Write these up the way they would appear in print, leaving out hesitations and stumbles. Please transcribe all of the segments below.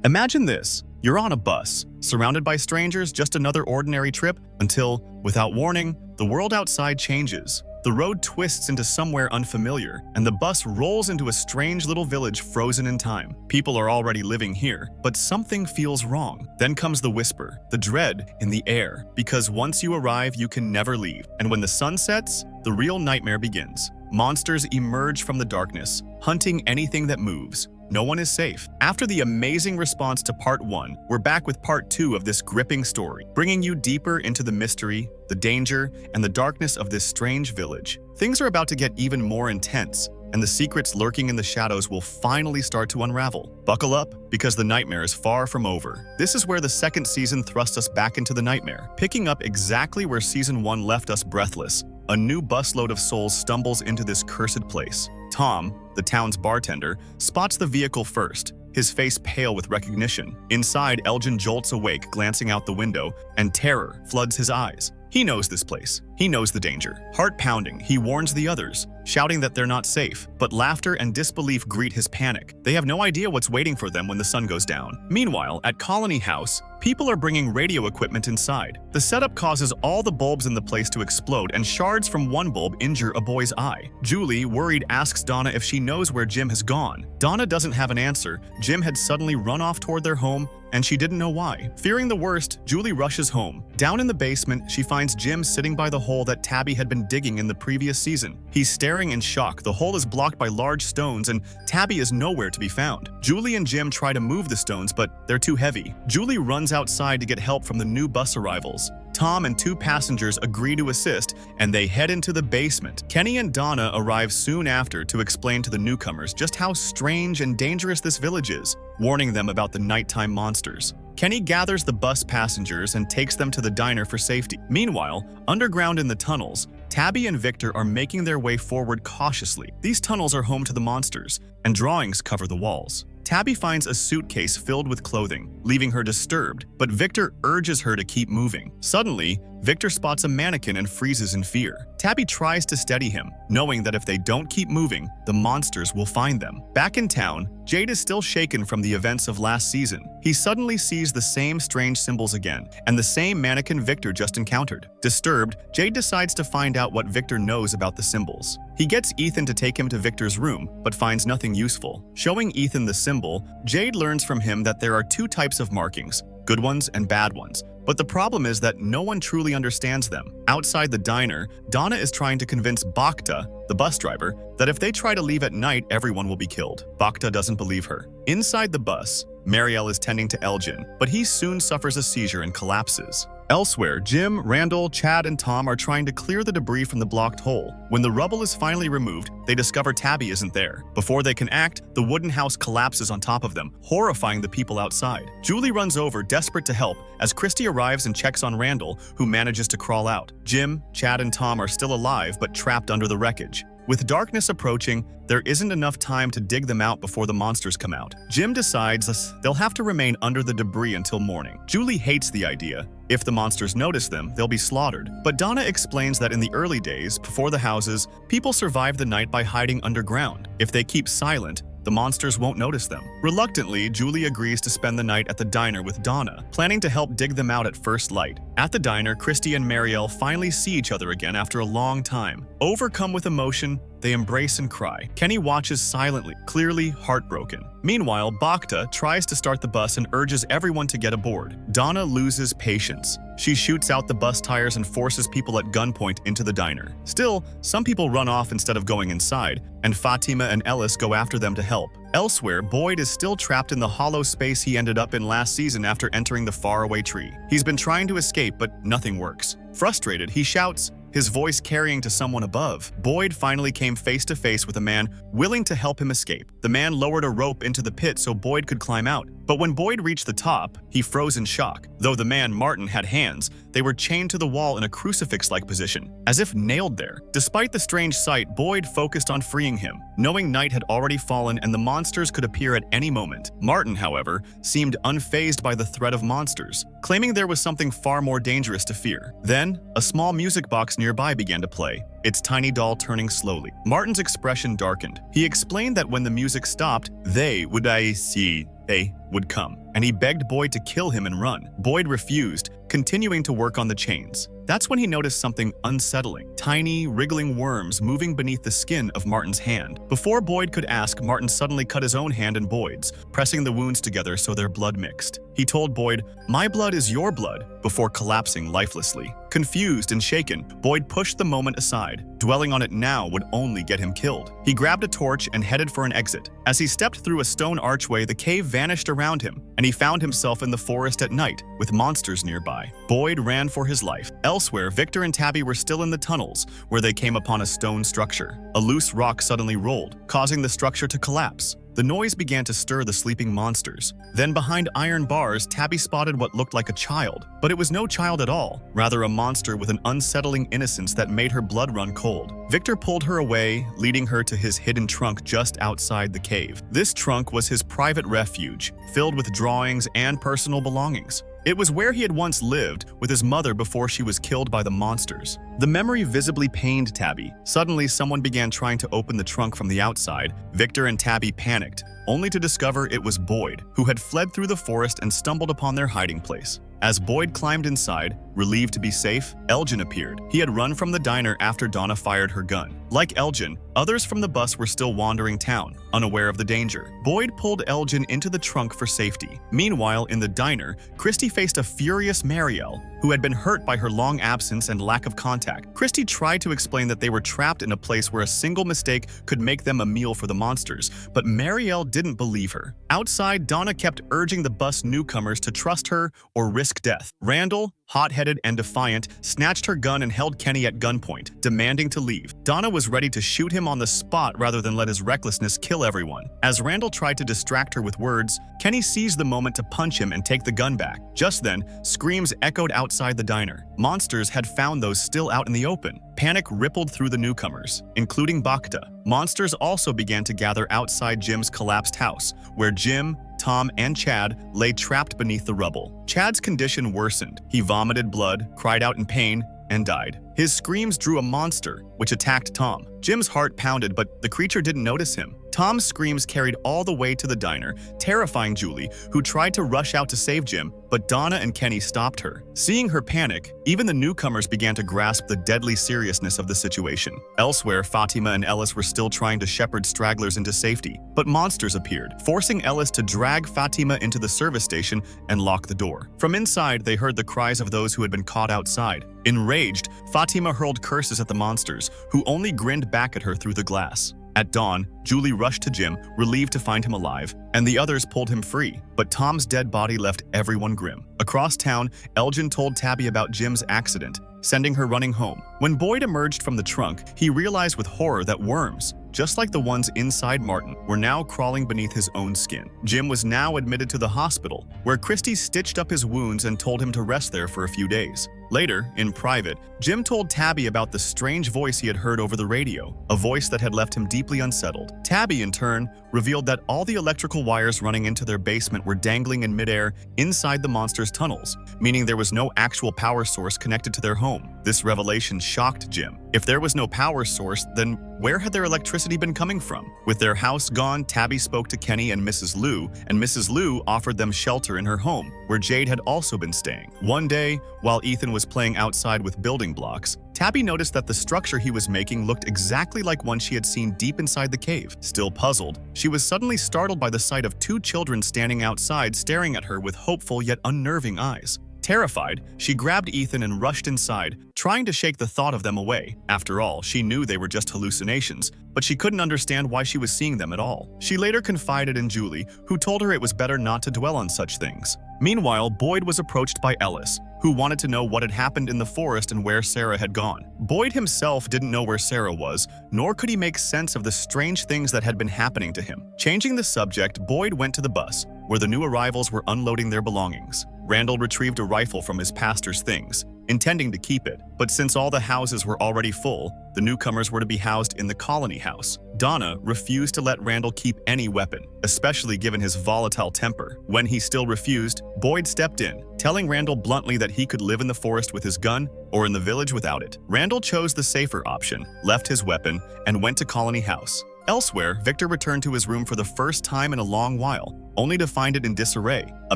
Imagine this. You're on a bus, surrounded by strangers, just another ordinary trip, until, without warning, the world outside changes. The road twists into somewhere unfamiliar, and the bus rolls into a strange little village frozen in time. People are already living here, but something feels wrong. Then comes the whisper, the dread in the air, because once you arrive, you can never leave. And when the sun sets, the real nightmare begins. Monsters emerge from the darkness, hunting anything that moves. No one is safe. After the amazing response to Part 1, we're back with Part 2 of this gripping story, bringing you deeper into the mystery, the danger, and the darkness of this strange village. Things are about to get even more intense, and the secrets lurking in the shadows will finally start to unravel. Buckle up, because the nightmare is far from over. This is where the second season thrusts us back into the nightmare, picking up exactly where Season 1 left us breathless. A new busload of souls stumbles into this cursed place. Tom, the town's bartender, spots the vehicle first, his face pale with recognition. Inside, Elgin jolts awake, glancing out the window, and terror floods his eyes. He knows this place. He knows the danger. Heart pounding, he warns the others, shouting that they're not safe. But laughter and disbelief greet his panic. They have no idea what's waiting for them when the sun goes down. Meanwhile, at Colony House, people are bringing radio equipment inside. The setup causes all the bulbs in the place to explode, and shards from one bulb injure a boy's eye. Julie, worried, asks Donna if she knows where Jim has gone. Donna doesn't have an answer. Jim had suddenly run off toward their home, and she didn't know why. Fearing the worst, Julie rushes home. Down in the basement, she finds Jim sitting by the hole that Tabby had been digging in the previous season. He's staring in shock. The hole is blocked by large stones, and Tabby is nowhere to be found. Julie and Jim try to move the stones, but they're too heavy. Julie runs outside to get help from the new bus arrivals. Tom and two passengers agree to assist, and they head into the basement. Kenny and Donna arrive soon after to explain to the newcomers just how strange and dangerous this village is, warning them about the nighttime monsters. Kenny gathers the bus passengers and takes them to the diner for safety. Meanwhile, underground in the tunnels, Tabby and Victor are making their way forward cautiously. These tunnels are home to the monsters, and drawings cover the walls. Tabby finds a suitcase filled with clothing, leaving her disturbed, but Victor urges her to keep moving. Suddenly, Victor spots a mannequin and freezes in fear. Tabby tries to steady him, knowing that if they don't keep moving, the monsters will find them. Back in town, Jade is still shaken from the events of last season. He suddenly sees the same strange symbols again, and the same mannequin Victor just encountered. Disturbed, Jade decides to find out what Victor knows about the symbols. He gets Ethan to take him to Victor's room, but finds nothing useful. Showing Ethan the symbol, Jade learns from him that there are two types of markings, good ones and bad ones. But the problem is that no one truly understands them. Outside the diner, Donna is trying to convince Bhakta, the bus driver, that if they try to leave at night, everyone will be killed. Bhakta doesn't believe her. Inside the bus, Marielle is tending to Elgin, but he soon suffers a seizure and collapses. Elsewhere, Jim, Randall, Chad, and Tom are trying to clear the debris from the blocked hole. When the rubble is finally removed, they discover Tabby isn't there. Before they can act, the wooden house collapses on top of them, horrifying the people outside. Julie runs over, desperate to help, as Christy arrives and checks on Randall, who manages to crawl out. Jim, Chad, and Tom are still alive but trapped under the wreckage. With darkness approaching, there isn't enough time to dig them out before the monsters come out. Jim decides they'll have to remain under the debris until morning. Julie hates the idea. If the monsters notice them, they'll be slaughtered. But Donna explains that in the early days, before the houses, people survived the night by hiding underground. If they keep silent, the monsters won't notice them. Reluctantly, Julie agrees to spend the night at the diner with Donna, planning to help dig them out at first light. At the diner, Christy and Marielle finally see each other again after a long time. Overcome with emotion, they embrace and cry. Kenny watches silently, clearly heartbroken. Meanwhile, Bhakta tries to start the bus and urges everyone to get aboard. Donna loses patience. She shoots out the bus tires and forces people at gunpoint into the diner. Still, some people run off instead of going inside, and Fatima and Ellis go after them to help. Elsewhere, Boyd is still trapped in the hollow space he ended up in last season after entering the faraway tree. He's been trying to escape, but nothing works. Frustrated, he shouts, his voice carrying to someone above. Boyd finally came face to face with a man willing to help him escape. The man lowered a rope into the pit so Boyd could climb out. But when Boyd reached the top, he froze in shock. Though the man, Martin, had hands, they were chained to the wall in a crucifix-like position, as if nailed there. Despite the strange sight, Boyd focused on freeing him, knowing night had already fallen and the monsters could appear at any moment. Martin, however, seemed unfazed by the threat of monsters, claiming there was something far more dangerous to fear. Then, a small music box nearby began to play, its tiny doll turning slowly. Martin's expression darkened. He explained that when the music stopped, they would see they would come, and he begged Boyd to kill him and run. Boyd refused, continuing to work on the chains. That's when he noticed something unsettling: tiny, wriggling worms moving beneath the skin of Martin's hand. Before Boyd could ask, Martin suddenly cut his own hand and Boyd's, pressing the wounds together so their blood mixed. He told Boyd, "My blood is your blood," before collapsing lifelessly. Confused and shaken, Boyd pushed the moment aside. Dwelling on it now would only get him killed. He grabbed a torch and headed for an exit. As he stepped through a stone archway, the cave vanished around him, and he found himself in the forest at night, with monsters nearby. Boyd ran for his life. Elsewhere, Victor and Tabby were still in the tunnels, where they came upon a stone structure. A loose rock suddenly rolled, causing the structure to collapse. The noise began to stir the sleeping monsters. Then behind iron bars, Tabby spotted what looked like a child. But it was no child at all, rather a monster with an unsettling innocence that made her blood run cold. Victor pulled her away, leading her to his hidden trunk just outside the cave. This trunk was his private refuge, filled with drawings and personal belongings. It was where he had once lived with his mother before she was killed by the monsters. The memory visibly pained Tabby. Suddenly, someone began trying to open the trunk from the outside. Victor and Tabby panicked, only to discover it was Boyd, who had fled through the forest and stumbled upon their hiding place. As Boyd climbed inside, relieved to be safe, Elgin appeared. He had run from the diner after Donna fired her gun. Like Elgin, others from the bus were still wandering town, unaware of the danger. Boyd pulled Elgin into the trunk for safety. Meanwhile, in the diner, Christy faced a furious Marielle, who had been hurt by her long absence and lack of contact. Christy tried to explain that they were trapped in a place where a single mistake could make them a meal for the monsters, but Marielle didn't believe her. Outside, Donna kept urging the bus newcomers to trust her or risk death. Randall, hot-headed and defiant, snatched her gun and held Kenny at gunpoint, demanding to leave. Donna was ready to shoot him on the spot rather than let his recklessness kill everyone. As Randall tried to distract her with words, Kenny seized the moment to punch him and take the gun back. Just then, screams echoed outside the diner. Monsters had found those still out in the open. Panic rippled through the newcomers, including Bacta. Monsters also began to gather outside Jim's collapsed house, where Jim, Tom, and Chad lay trapped beneath the rubble. Chad's condition worsened. He vomited blood, cried out in pain, and died. His screams drew a monster, which attacked Tom. Jim's heart pounded, but the creature didn't notice him. Tom's screams carried all the way to the diner, terrifying Julie, who tried to rush out to save Jim, but Donna and Kenny stopped her. Seeing her panic, even the newcomers began to grasp the deadly seriousness of the situation. Elsewhere, Fatima and Ellis were still trying to shepherd stragglers into safety, but monsters appeared, forcing Ellis to drag Fatima into the service station and lock the door. From inside, they heard the cries of those who had been caught outside. Enraged, Fatima hurled curses at the monsters, who only grinned back at her through the glass. At dawn, Julie rushed to Jim, relieved to find him alive, and the others pulled him free, but Tom's dead body left everyone grim. Across town, Elgin told Tabby about Jim's accident, sending her running home. When Boyd emerged from the trunk, he realized with horror that worms, just like the ones inside Martin, were now crawling beneath his own skin. Jim was now admitted to the hospital, where Christy stitched up his wounds and told him to rest there for a few days. Later, in private, Jim told Tabby about the strange voice he had heard over the radio, a voice that had left him deeply unsettled. Tabby, in turn, revealed that all the electrical wires running into their basement were dangling in midair inside the monster's tunnels, meaning there was no actual power source connected to their home. This revelation shocked Jim. If there was no power source, then where had their electricity been coming from? With their house gone, Tabby spoke to Kenny and Mrs. Lou, and Mrs. Lou offered them shelter in her home, where Jade had also been staying. One day, while Ethan was playing outside with building blocks, Tabby noticed that the structure he was making looked exactly like one she had seen deep inside the cave. Still puzzled, she was suddenly startled by the sight of two children standing outside staring at her with hopeful yet unnerving eyes. Terrified, she grabbed Ethan and rushed inside, trying to shake the thought of them away. After all, she knew they were just hallucinations, but she couldn't understand why she was seeing them at all. She later confided in Julie, who told her it was better not to dwell on such things. Meanwhile, Boyd was approached by Ellis, who wanted to know what had happened in the forest and where Sarah had gone. Boyd himself didn't know where Sarah was, nor could he make sense of the strange things that had been happening to him. Changing the subject, Boyd went to the bus, where the new arrivals were unloading their belongings. Randall retrieved a rifle from his pastor's things, intending to keep it, but since all the houses were already full, the newcomers were to be housed in the colony house. Donna refused to let Randall keep any weapon, especially given his volatile temper. When he still refused, Boyd stepped in, telling Randall bluntly that he could live in the forest with his gun or in the village without it. Randall chose the safer option, left his weapon, and went to colony house. Elsewhere, Victor returned to his room for the first time in a long while, only to find it in disarray, a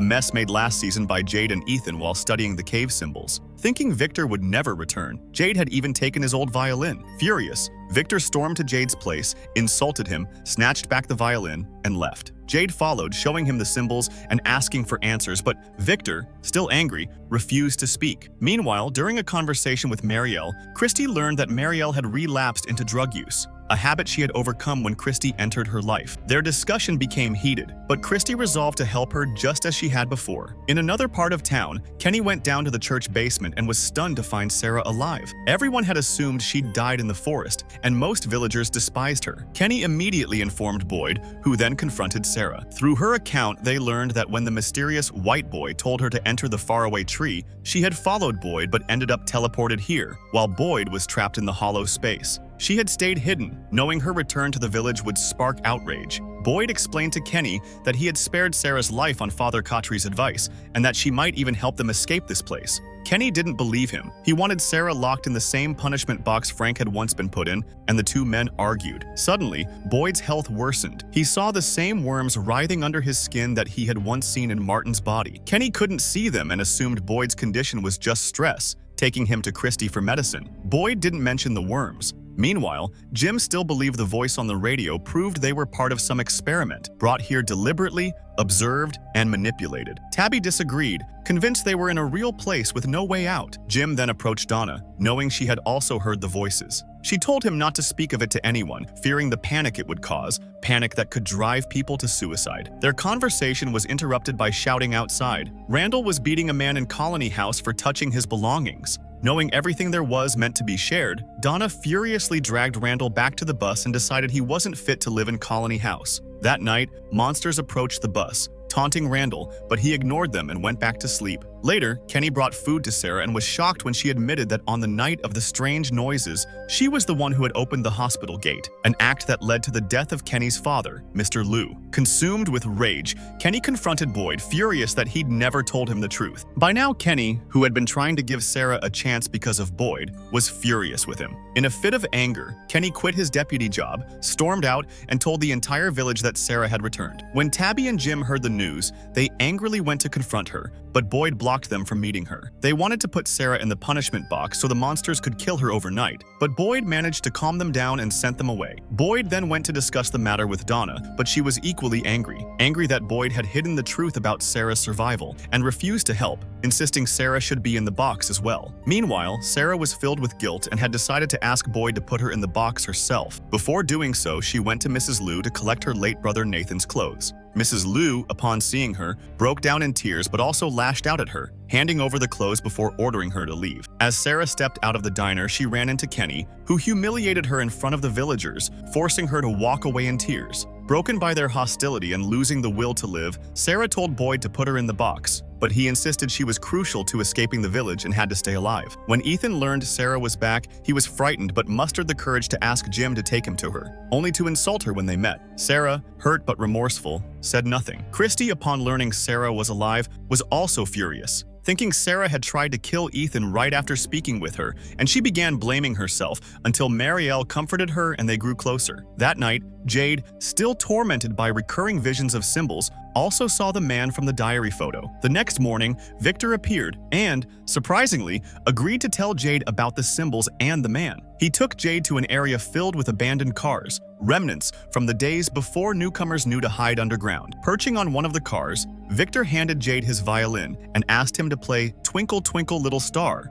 mess made last season by Jade and Ethan while studying the cave symbols. Thinking Victor would never return, Jade had even taken his old violin. Furious, Victor stormed to Jade's place, insulted him, snatched back the violin, and left. Jade followed, showing him the symbols and asking for answers, but Victor, still angry, refused to speak. Meanwhile, during a conversation with Marielle, Christy learned that Marielle had relapsed into drug use, a habit she had overcome when Christy entered her life. Their discussion became heated, but Christy resolved to help her just as she had before. In another part of town, Kenny went down to the church basement and was stunned to find Sarah alive. Everyone had assumed she'd died in the forest, and most villagers despised her. Kenny immediately informed Boyd, who then confronted Sarah. Through her account, they learned that when the mysterious white boy told her to enter the faraway tree, she had followed Boyd but ended up teleported here, while Boyd was trapped in the hollow space. She had stayed hidden, knowing her return to the village would spark outrage. Boyd explained to Kenny that he had spared Sarah's life on Father Khatri's advice, and that she might even help them escape this place. Kenny didn't believe him. He wanted Sarah locked in the same punishment box Frank had once been put in, and the two men argued. Suddenly, Boyd's health worsened. He saw the same worms writhing under his skin that he had once seen in Martin's body. Kenny couldn't see them and assumed Boyd's condition was just stress, taking him to Christy for medicine. Boyd didn't mention the worms. Meanwhile, Jim still believed the voice on the radio proved they were part of some experiment, brought here deliberately, observed, and manipulated. Tabby disagreed, convinced they were in a real place with no way out. Jim then approached Donna, knowing she had also heard the voices. She told him not to speak of it to anyone, fearing the panic it would cause, panic that could drive people to suicide. Their conversation was interrupted by shouting outside. Randall was beating a man in Colony House for touching his belongings. Knowing everything there was meant to be shared, Donna furiously dragged Randall back to the bus and decided he wasn't fit to live in Colony House. That night, monsters approached the bus, taunting Randall, but he ignored them and went back to sleep. Later, Kenny brought food to Sarah and was shocked when she admitted that on the night of the strange noises, she was the one who had opened the hospital gate, an act that led to the death of Kenny's father, Mr. Liu. Consumed with rage, Kenny confronted Boyd, furious that he'd never told him the truth. By now, Kenny, who had been trying to give Sarah a chance because of Boyd, was furious with him. In a fit of anger, Kenny quit his deputy job, stormed out, and told the entire village that Sarah had returned. When Tabby and Jim heard the news, they angrily went to confront her, but Boyd blocked them from meeting her. They wanted to put Sarah in the punishment box so the monsters could kill her overnight, but Boyd managed to calm them down and sent them away. Boyd then went to discuss the matter with Donna, but she was equally angry that Boyd had hidden the truth about Sarah's survival and refused to help, insisting Sarah should be in the box as well. Meanwhile, Sarah was filled with guilt and had decided to ask Boyd to put her in the box herself. Before doing so, she went to Mrs. Liu to collect her late brother Nathan's clothes. Mrs. Liu, upon seeing her, broke down in tears but also lashed out at her, handing over the clothes before ordering her to leave. As Sarah stepped out of the diner, she ran into Kenny, who humiliated her in front of the villagers, forcing her to walk away in tears. Broken by their hostility and losing the will to live, Sarah told Boyd to put her in the box, but he insisted she was crucial to escaping the village and had to stay alive. When Ethan learned Sarah was back, he was frightened but mustered the courage to ask Jim to take him to her, only to insult her when they met. Sarah, hurt but remorseful, said nothing. Christy, upon learning Sarah was alive, was also furious, thinking Sarah had tried to kill Ethan right after speaking with her, and she began blaming herself until Marielle comforted her and they grew closer. That night, Jade, still tormented by recurring visions of symbols, also saw the man from the diary photo. The next morning, Victor appeared and, surprisingly, agreed to tell Jade about the symbols and the man. He took Jade to an area filled with abandoned cars, remnants from the days before newcomers knew to hide underground. Perching on one of the cars, Victor handed Jade his violin and asked him to play Twinkle Twinkle Little Star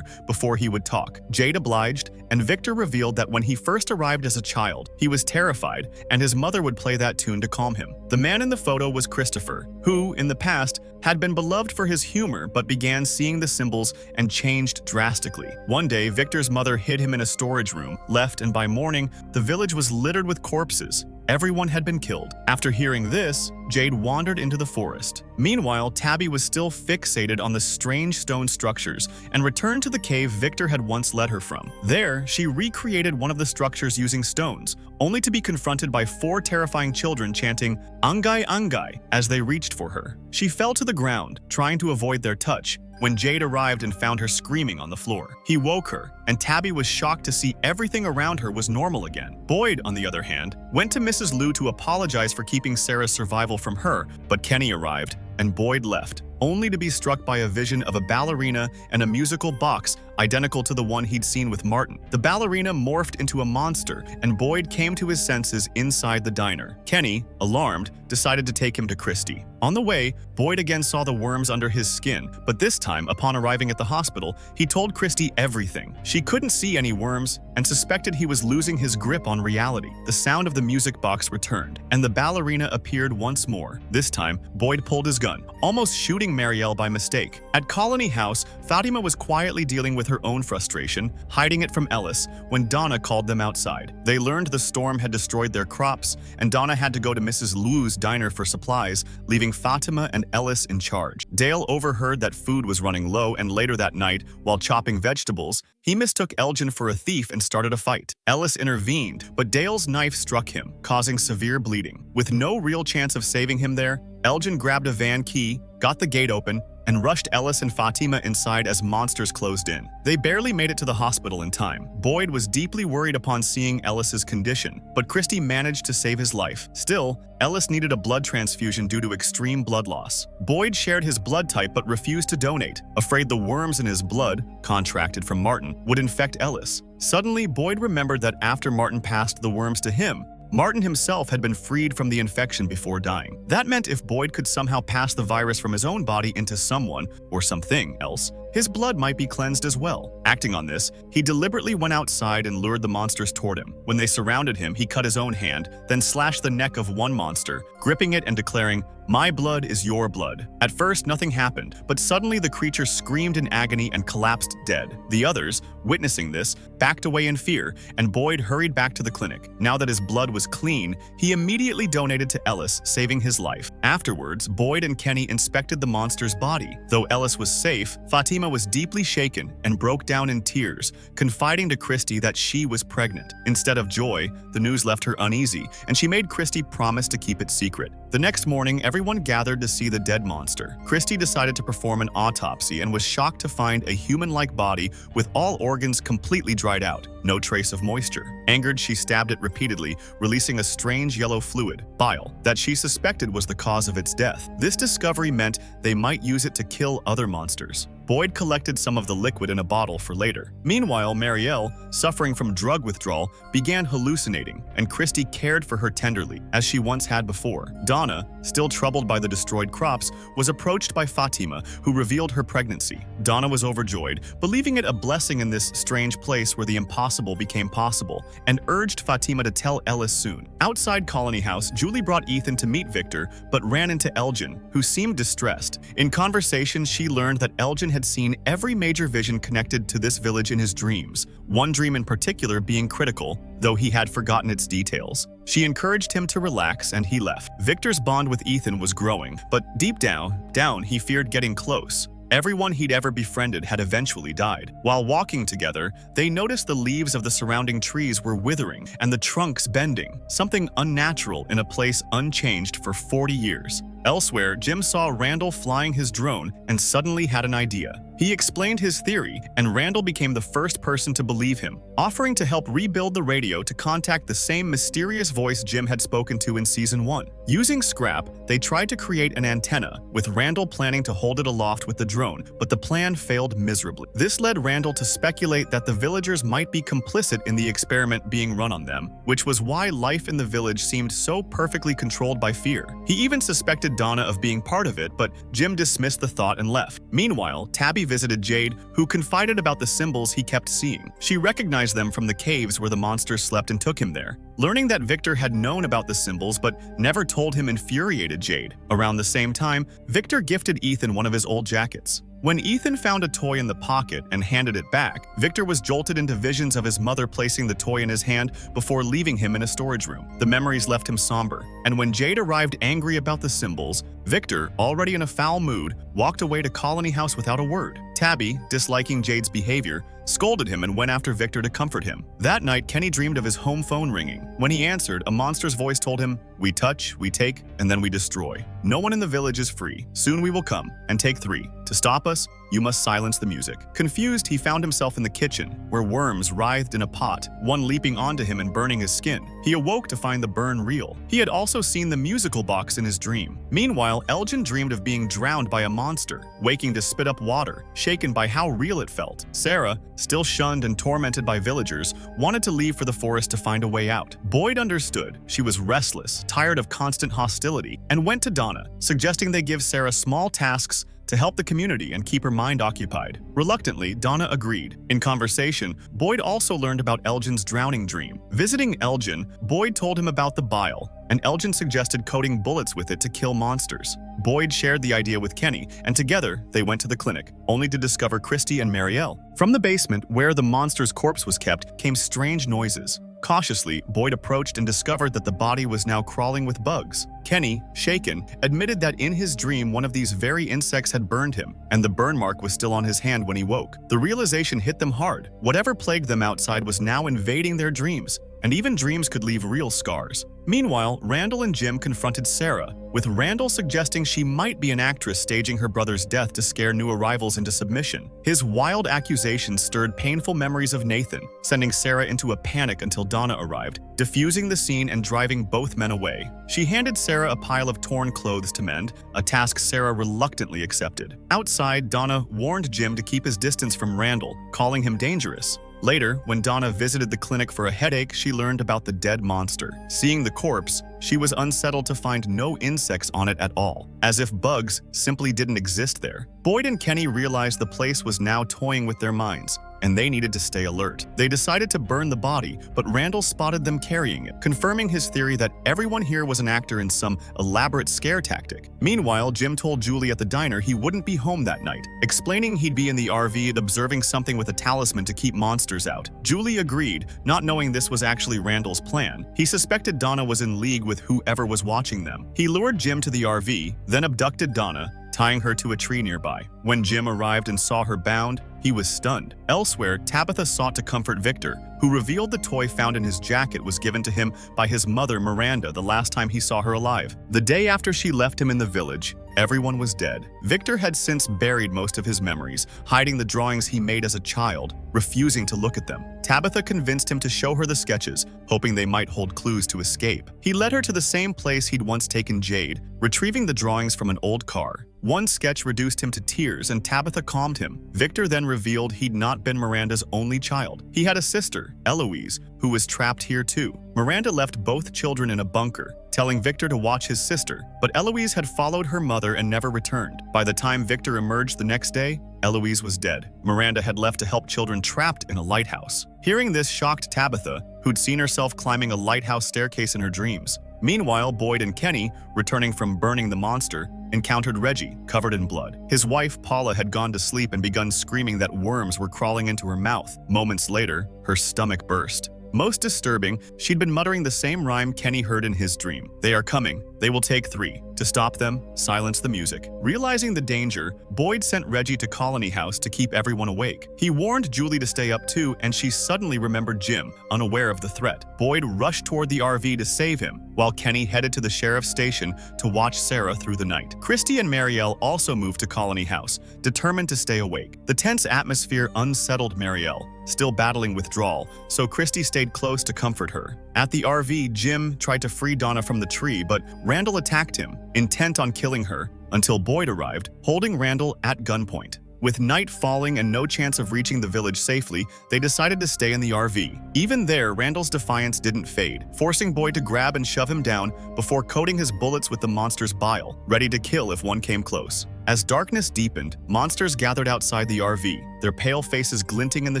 before he would talk. Jade obliged, and Victor revealed that when he first arrived as a child, he was terrified, and his mother would play that tune to calm him. The man in the photo was Christopher, who, in the past, had been beloved for his humor but began seeing the symbols and changed drastically. One day, Victor's mother hid him in a storage room, left, and by morning, the village was littered with corpses. Everyone had been killed. After hearing this, Jade wandered into the forest. Meanwhile, Tabby was still fixated on the strange stone structures and returned to the cave Victor had once led her from. There, she recreated one of the structures using stones, only to be confronted by 4 terrifying children chanting "Angai Angai" as they reached for her. She fell to the ground, trying to avoid their touch, when Jade arrived and found her screaming on the floor. He woke her, and Tabby was shocked to see everything around her was normal again. Boyd, on the other hand, went to Mrs. Liu to apologize for keeping Sarah's survival from her, but Kenny arrived, and Boyd left, only to be struck by a vision of a ballerina and a musical box identical to the one he'd seen with Martin. The ballerina morphed into a monster, and Boyd came to his senses inside the diner. Kenny, alarmed, decided to take him to Christy. On the way, Boyd again saw the worms under his skin, but this time, upon arriving at the hospital, he told Christy everything. She couldn't see any worms and suspected he was losing his grip on reality. The sound of the music box returned, and the ballerina appeared once more. This time, Boyd pulled his gun, almost shooting Marielle by mistake. At Colony House, Fatima was quietly dealing with her own frustration, hiding it from Ellis, when Donna called them outside. They learned the storm had destroyed their crops, and Donna had to go to Mrs. Liu's diner for supplies, leaving Fatima and Ellis in charge. Dale overheard that food was running low, and later that night, while chopping vegetables, he mistook Elgin for a thief and started a fight. Ellis intervened, but Dale's knife struck him, causing severe bleeding. With no real chance of saving him there, Elgin grabbed a van key, got the gate open, and rushed Ellis and Fatima inside as monsters closed in. They barely made it to the hospital in time. Boyd was deeply worried upon seeing Ellis's condition, but Christy managed to save his life. Still, Ellis needed a blood transfusion due to extreme blood loss. Boyd shared his blood type but refused to donate, afraid the worms in his blood, contracted from Martin, would infect Ellis. Suddenly, Boyd remembered that after Martin passed the worms to him, Martin himself had been freed from the infection before dying. That meant if Boyd could somehow pass the virus from his own body into someone, or something else, his blood might be cleansed as well. Acting on this, he deliberately went outside and lured the monsters toward him. When they surrounded him, he cut his own hand, then slashed the neck of one monster, gripping it and declaring, "My blood is your blood." At first, nothing happened, but suddenly the creature screamed in agony and collapsed dead. The others, witnessing this, backed away in fear, and Boyd hurried back to the clinic. Now that his blood was clean, he immediately donated to Ellis, saving his life. Afterwards, Boyd and Kenny inspected the monster's body. Though Ellis was safe, Fatima was deeply shaken and broke down in tears, confiding to Christy that she was pregnant. Instead of joy, the news left her uneasy, and she made Christy promise to keep it secret. The next morning, everyone gathered to see the dead monster. Christy decided to perform an autopsy and was shocked to find a human-like body with all organs completely dried out, no trace of moisture. Angered, she stabbed it repeatedly, releasing a strange yellow fluid, bile, that she suspected was the cause of its death. This discovery meant they might use it to kill other monsters. Boyd collected some of the liquid in a bottle for later. Meanwhile, Marielle, suffering from drug withdrawal, began hallucinating, and Christy cared for her tenderly, as she once had before. Donna, still troubled by the destroyed crops, was approached by Fatima, who revealed her pregnancy. Donna was overjoyed, believing it a blessing in this strange place where the impossible became possible, and urged Fatima to tell Ellis soon. Outside Colony House, Julie brought Ethan to meet Victor, but ran into Elgin, who seemed distressed. In conversation, she learned that Elgin had seen every major vision connected to this village in his dreams, one dream in particular being critical, though he had forgotten its details. She encouraged him to relax, and he left. Victor's bond with Ethan was growing, but deep down, he feared getting close. Everyone he'd ever befriended had eventually died. While walking together, they noticed the leaves of the surrounding trees were withering and the trunks bending, something unnatural in a place unchanged for 40 years. Elsewhere, Jim saw Randall flying his drone and suddenly had an idea. He explained his theory, and Randall became the first person to believe him, offering to help rebuild the radio to contact the same mysterious voice Jim had spoken to in Season 1. Using scrap, they tried to create an antenna, with Randall planning to hold it aloft with the drone, but the plan failed miserably. This led Randall to speculate that the villagers might be complicit in the experiment being run on them, which was why life in the village seemed so perfectly controlled by fear. He even suspected Donna of being part of it, but Jim dismissed the thought and left. Meanwhile, Tabby visited Jade, who confided about the symbols he kept seeing. She recognized them from the caves where the monsters slept and took him there. Learning that Victor had known about the symbols but never told him infuriated Jade. Around the same time, Victor gifted Ethan one of his old jackets. When Ethan found a toy in the pocket and handed it back, Victor was jolted into visions of his mother placing the toy in his hand before leaving him in a storage room. The memories left him somber, and when Jade arrived angry about the symbols, Victor, already in a foul mood, walked away to Colony House without a word. Tabby, disliking Jade's behavior, scolded him and went after Victor to comfort him. That night, Kenny dreamed of his home phone ringing. When he answered, a monster's voice told him, "We touch, we take, and then we destroy. "No one in the village is free. Soon we will come, and take 3. To stop us, you must silence the music." Confused, he found himself in the kitchen, where worms writhed in a pot, one leaping onto him and burning his skin. He awoke to find the burn real. He had also seen the musical box in his dream. Meanwhile, Elgin dreamed of being drowned by a monster, waking to spit up water, shaken by how real it felt. Sarah, still shunned and tormented by villagers, wanted to leave for the forest to find a way out. Boyd understood. She was restless, tired of constant hostility, and went to Donna, suggesting they give Sarah small tasks to help the community and keep her mind occupied. Reluctantly, Donna agreed. In conversation, Boyd also learned about Elgin's drowning dream. Visiting Elgin, Boyd told him about the bile, and Elgin suggested coating bullets with it to kill monsters. Boyd shared the idea with Kenny, and together they went to the clinic, only to discover Christy and Marielle. From the basement, where the monster's corpse was kept, came strange noises. Cautiously, Boyd approached and discovered that the body was now crawling with bugs. Kenny, shaken, admitted that in his dream one of these very insects had burned him, and the burn mark was still on his hand when he woke. The realization hit them hard. Whatever plagued them outside was now invading their dreams, and even dreams could leave real scars. Meanwhile, Randall and Jim confronted Sarah, with Randall suggesting she might be an actress staging her brother's death to scare new arrivals into submission. His wild accusations stirred painful memories of Nathan, sending Sarah into a panic until Donna arrived, diffusing the scene and driving both men away. She handed Sarah a pile of torn clothes to mend, a task Sarah reluctantly accepted. Outside, Donna warned Jim to keep his distance from Randall, calling him dangerous. Later, when Donna visited the clinic for a headache, she learned about the dead monster. Seeing the corpse, she was unsettled to find no insects on it at all, as if bugs simply didn't exist there. Boyd and Kenny realized the place was now toying with their minds, and they needed to stay alert. They decided to burn the body, but Randall spotted them carrying it, confirming his theory that everyone here was an actor in some elaborate scare tactic. Meanwhile, Jim told Julie at the diner he wouldn't be home that night, explaining he'd be in the RV and observing something with a talisman to keep monsters out. Julie agreed, not knowing this was actually Randall's plan. He suspected Donna was in league with whoever was watching them. He lured Jim to the RV, then abducted Donna, tying her to a tree nearby. When Jim arrived and saw her bound, he was stunned. Elsewhere, Tabitha sought to comfort Victor, who revealed the toy found in his jacket was given to him by his mother Miranda the last time he saw her alive. The day after she left him in the village, everyone was dead. Victor had since buried most of his memories, hiding the drawings he made as a child, refusing to look at them. Tabitha convinced him to show her the sketches, hoping they might hold clues to escape. He led her to the same place he'd once taken Jade, retrieving the drawings from an old car. One sketch reduced him to tears, and Tabitha calmed him. Victor then revealed he'd not been Miranda's only child. He had a sister, Eloise, who was trapped here too. Miranda left both children in a bunker, telling Victor to watch his sister, but Eloise had followed her mother and never returned. By the time Victor emerged the next day, Eloise was dead. Miranda had left to help children trapped in a lighthouse. Hearing this shocked Tabitha, who'd seen herself climbing a lighthouse staircase in her dreams. Meanwhile, Boyd and Kenny, returning from burning the monster, encountered Reggie, covered in blood. His wife, Paula, had gone to sleep and begun screaming that worms were crawling into her mouth. Moments later, her stomach burst. Most disturbing, she'd been muttering the same rhyme Kenny heard in his dream. "They are coming. They will take 3. To stop them, silence the music." Realizing the danger, Boyd sent Reggie to Colony House to keep everyone awake. He warned Julie to stay up too, and she suddenly remembered Jim, unaware of the threat. Boyd rushed toward the RV to save him, while Kenny headed to the sheriff's station to watch Sarah through the night. Christy and Marielle also moved to Colony House, determined to stay awake. The tense atmosphere unsettled Marielle, still battling withdrawal, so Christy stayed close to comfort her. At the RV, Jim tried to free Donna from the tree, but Randall attacked him, intent on killing her, until Boyd arrived, holding Randall at gunpoint. With night falling and no chance of reaching the village safely, they decided to stay in the RV. Even there, Randall's defiance didn't fade, forcing Boyd to grab and shove him down before coating his bullets with the monster's bile, ready to kill if one came close. As darkness deepened, monsters gathered outside the RV, their pale faces glinting in the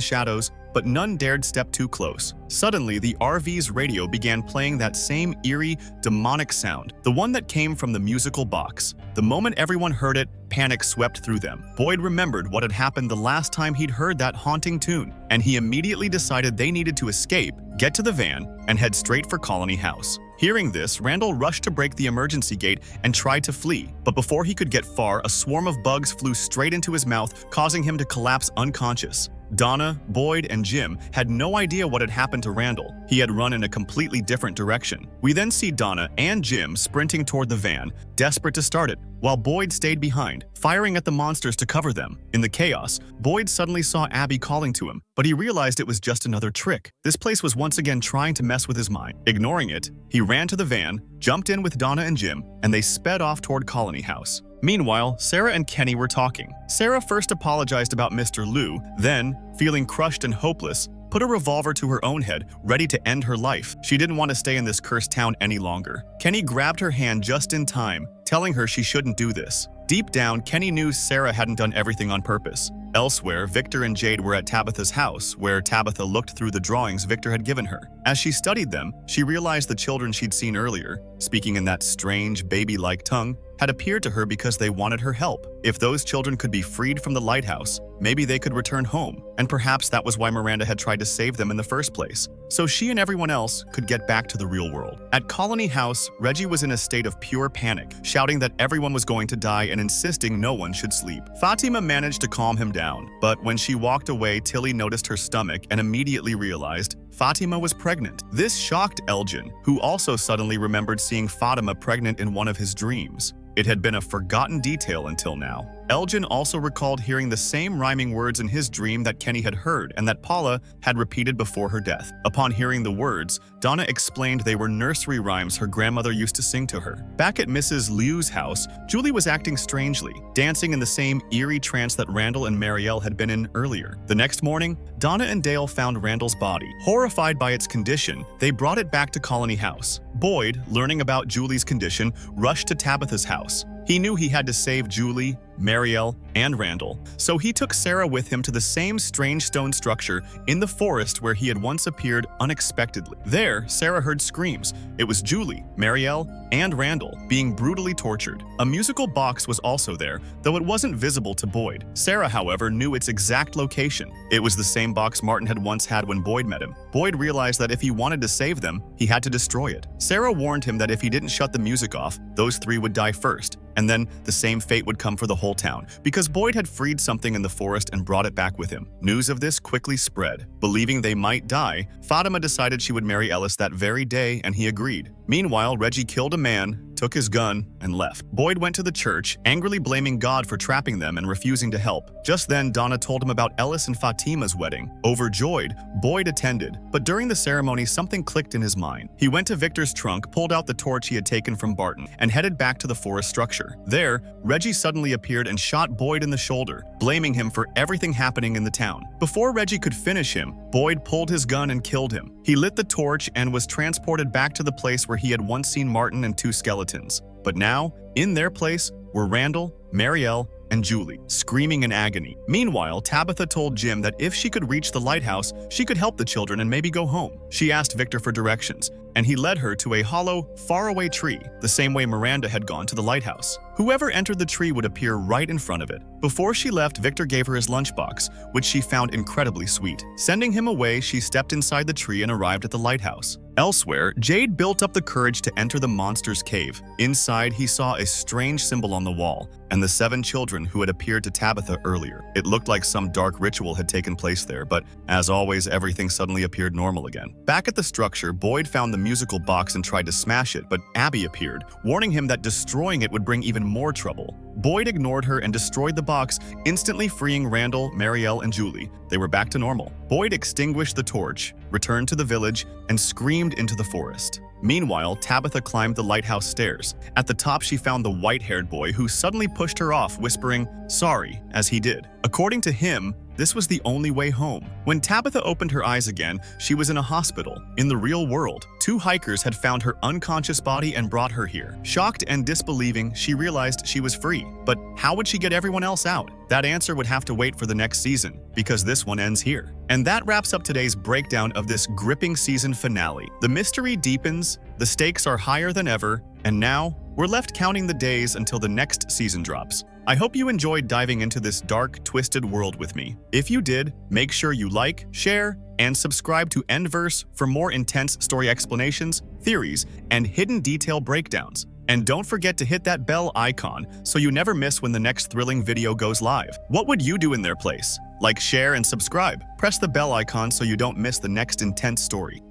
shadows, but none dared step too close. Suddenly, the RV's radio began playing that same eerie, demonic sound, the one that came from the musical box. The moment everyone heard it, panic swept through them. Boyd remembered what had happened the last time he'd heard that haunting tune, and he immediately decided they needed to escape get to the van, and head straight for Colony House. Hearing this, Randall rushed to break the emergency gate and tried to flee, but before he could get far, a swarm of bugs flew straight into his mouth, causing him to collapse unconscious. Donna, Boyd, and Jim had no idea what had happened to Randall. He had run in a completely different direction. We then see Donna and Jim sprinting toward the van, desperate to start it, while Boyd stayed behind, firing at the monsters to cover them. In the chaos, Boyd suddenly saw Abby calling to him, but he realized it was just another trick. This place was once again trying to mess with his mind. Ignoring it, he ran to the van, jumped in with Donna and Jim, and they sped off toward Colony House. Meanwhile, Sarah and Kenny were talking. Sarah first apologized about Mr. Liu, then, feeling crushed and hopeless, put a revolver to her own head, ready to end her life. She didn't want to stay in this cursed town any longer. Kenny grabbed her hand just in time, telling her she shouldn't do this. Deep down, Kenny knew Sarah hadn't done everything on purpose. Elsewhere, Victor and Jade were at Tabitha's house, where Tabitha looked through the drawings Victor had given her. As she studied them, she realized the children she'd seen earlier, speaking in that strange, baby-like tongue, had appeared to her because they wanted her help. If those children could be freed from the lighthouse, maybe they could return home, and perhaps that was why Miranda had tried to save them in the first place, so she and everyone else could get back to the real world. At Colony House, Reggie was in a state of pure panic, shouting that everyone was going to die and insisting no one should sleep. Fatima managed to calm him down, but when she walked away, Tilly noticed her stomach and immediately realized Fatima was pregnant. This shocked Elgin, who also suddenly remembered seeing Fatima pregnant in one of his dreams. It had been a forgotten detail until now. Elgin also recalled hearing the same rhyming words in his dream that Kenny had heard and that Paula had repeated before her death. Upon hearing the words, Donna explained they were nursery rhymes her grandmother used to sing to her. Back at Mrs. Liu's house, Julie was acting strangely, dancing in the same eerie trance that Randall and Marielle had been in earlier. The next morning, Donna and Dale found Randall's body. Horrified by its condition, they brought it back to Colony House. Boyd, learning about Julie's condition, rushed to Tabitha's house. He knew he had to save Julie, Marielle, and Randall, so he took Sarah with him to the same strange stone structure in the forest where he had once appeared unexpectedly. There, Sarah heard screams. It was Julie, Marielle, and Randall being brutally tortured. A musical box was also there, though it wasn't visible to Boyd. Sarah, however, knew its exact location. It was the same box Martin had once had when Boyd met him. Boyd realized that if he wanted to save them, he had to destroy it. Sarah warned him that if he didn't shut the music off, those three would die first, and then the same fate would come for the whole town, because Boyd had freed something in the forest and brought it back with him. News of this quickly spread. Believing they might die, Fatima decided she would marry Ellis that very day, and he agreed. Meanwhile, Reggie killed a man, took his gun, and left. Boyd went to the church, angrily blaming God for trapping them and refusing to help. Just then, Donna told him about Ellis and Fatima's wedding. Overjoyed, Boyd attended, but during the ceremony, something clicked in his mind. He went to Victor's trunk, pulled out the torch he had taken from Barton, and headed back to the forest structure. There, Reggie suddenly appeared and shot Boyd in the shoulder, blaming him for everything happening in the town. Before Reggie could finish him, Boyd pulled his gun and killed him. He lit the torch and was transported back to the place where he had once seen Martin and two skeletons. But now, in their place, were Randall, Marielle, and Julie, screaming in agony. Meanwhile, Tabitha told Jim that if she could reach the lighthouse, she could help the children and maybe go home. She asked Victor for directions, and he led her to a hollow, faraway tree, the same way Miranda had gone to the lighthouse. Whoever entered the tree would appear right in front of it. Before she left, Victor gave her his lunchbox, which she found incredibly sweet. Sending him away, she stepped inside the tree and arrived at the lighthouse. Elsewhere, Jade built up the courage to enter the monster's cave. Inside, he saw a strange symbol on the wall, and the 7 children who had appeared to Tabitha earlier. It looked like some dark ritual had taken place there, but as always, everything suddenly appeared normal again. Back at the structure, Boyd found the musical box and tried to smash it, but Abby appeared, warning him that destroying it would bring even more trouble. Boyd ignored her and destroyed the box, instantly freeing Randall, Marielle, and Julie. They were back to normal. Boyd extinguished the torch, returned to the village, and screamed into the forest. Meanwhile, Tabitha climbed the lighthouse stairs. At the top, she found the white-haired boy who suddenly pushed her off, whispering, "Sorry," as he did. According to him, this was the only way home. When Tabitha opened her eyes again, she was in a hospital. In the real world, 2 hikers had found her unconscious body and brought her here. Shocked and disbelieving, she realized she was free. But how would she get everyone else out? That answer would have to wait for the next season, because this one ends here. And that wraps up today's breakdown of this gripping season finale. The mystery deepens, the stakes are higher than ever, and now we're left counting the days until the next season drops. I hope you enjoyed diving into this dark, twisted world with me. If you did, make sure you like, share, and subscribe to EndVerse for more intense story explanations, theories, and hidden detail breakdowns. And don't forget to hit that bell icon so you never miss when the next thrilling video goes live. What would you do in their place? Like, share, and subscribe. Press the bell icon so you don't miss the next intense story.